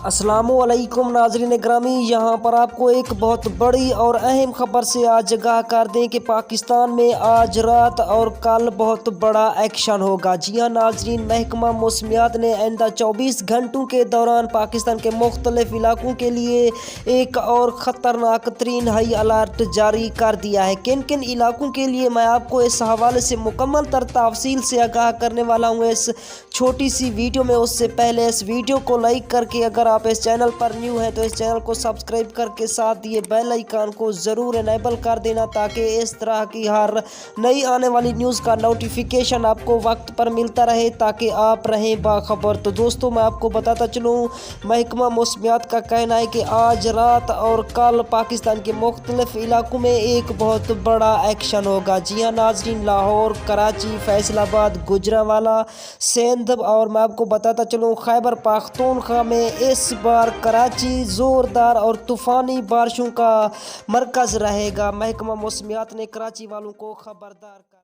अस्सलामु अलैकुम नाज़रीन ग्रामी, यहाँ पर आपको एक बहुत बड़ी और अहम खबर से आज आगाह कर दें कि पाकिस्तान में आज रात और कल बहुत बड़ा एक्शन होगा। जी हाँ नाज़रीन, महकमा मौसमियात ने आइंदा 24 घंटों के दौरान पाकिस्तान के मुख्तलिफ इलाकों के लिए एक और ख़तरनाक तरीन हाई अलर्ट जारी कर दिया है। किन किन इलाकों के लिए मैं आपको इस हवाले से मुकम्मल तफसील से आगाह करने वाला हूँ इस छोटी सी वीडियो में। उससे पहले इस वीडियो को लाइक करके, अगर आप इस चैनल पर न्यू हैं तो इस चैनल को सब्सक्राइब करके साथ दिए बेल आइकन को ज़रूर इनेबल कर देना, ताकि इस तरह की हर नई आने वाली न्यूज़ का नोटिफिकेशन आपको वक्त पर मिलता रहे, ताकि आप रहें बाखबर। तो दोस्तों, मैं आपको बताता चलूँ, महकमा मौसमियात का कहना है कि आज रात और कल पाकिस्तान के मुख्तलिफ इलाकों में एक बहुत बड़ा एक्शन होगा। जी हाँ नाज़रीन, लाहौर, कराची, फैसलाबाद, गुजरांवाला, सिंध और मैं आपको बताता चलूँ खैबर पख्तूनख्वा में इस बार कराची ज़ोरदार और तूफ़ानी बारिशों का मरकज़ रहेगा। महकमा मौसमियात ने कराची वालों को खबरदार कर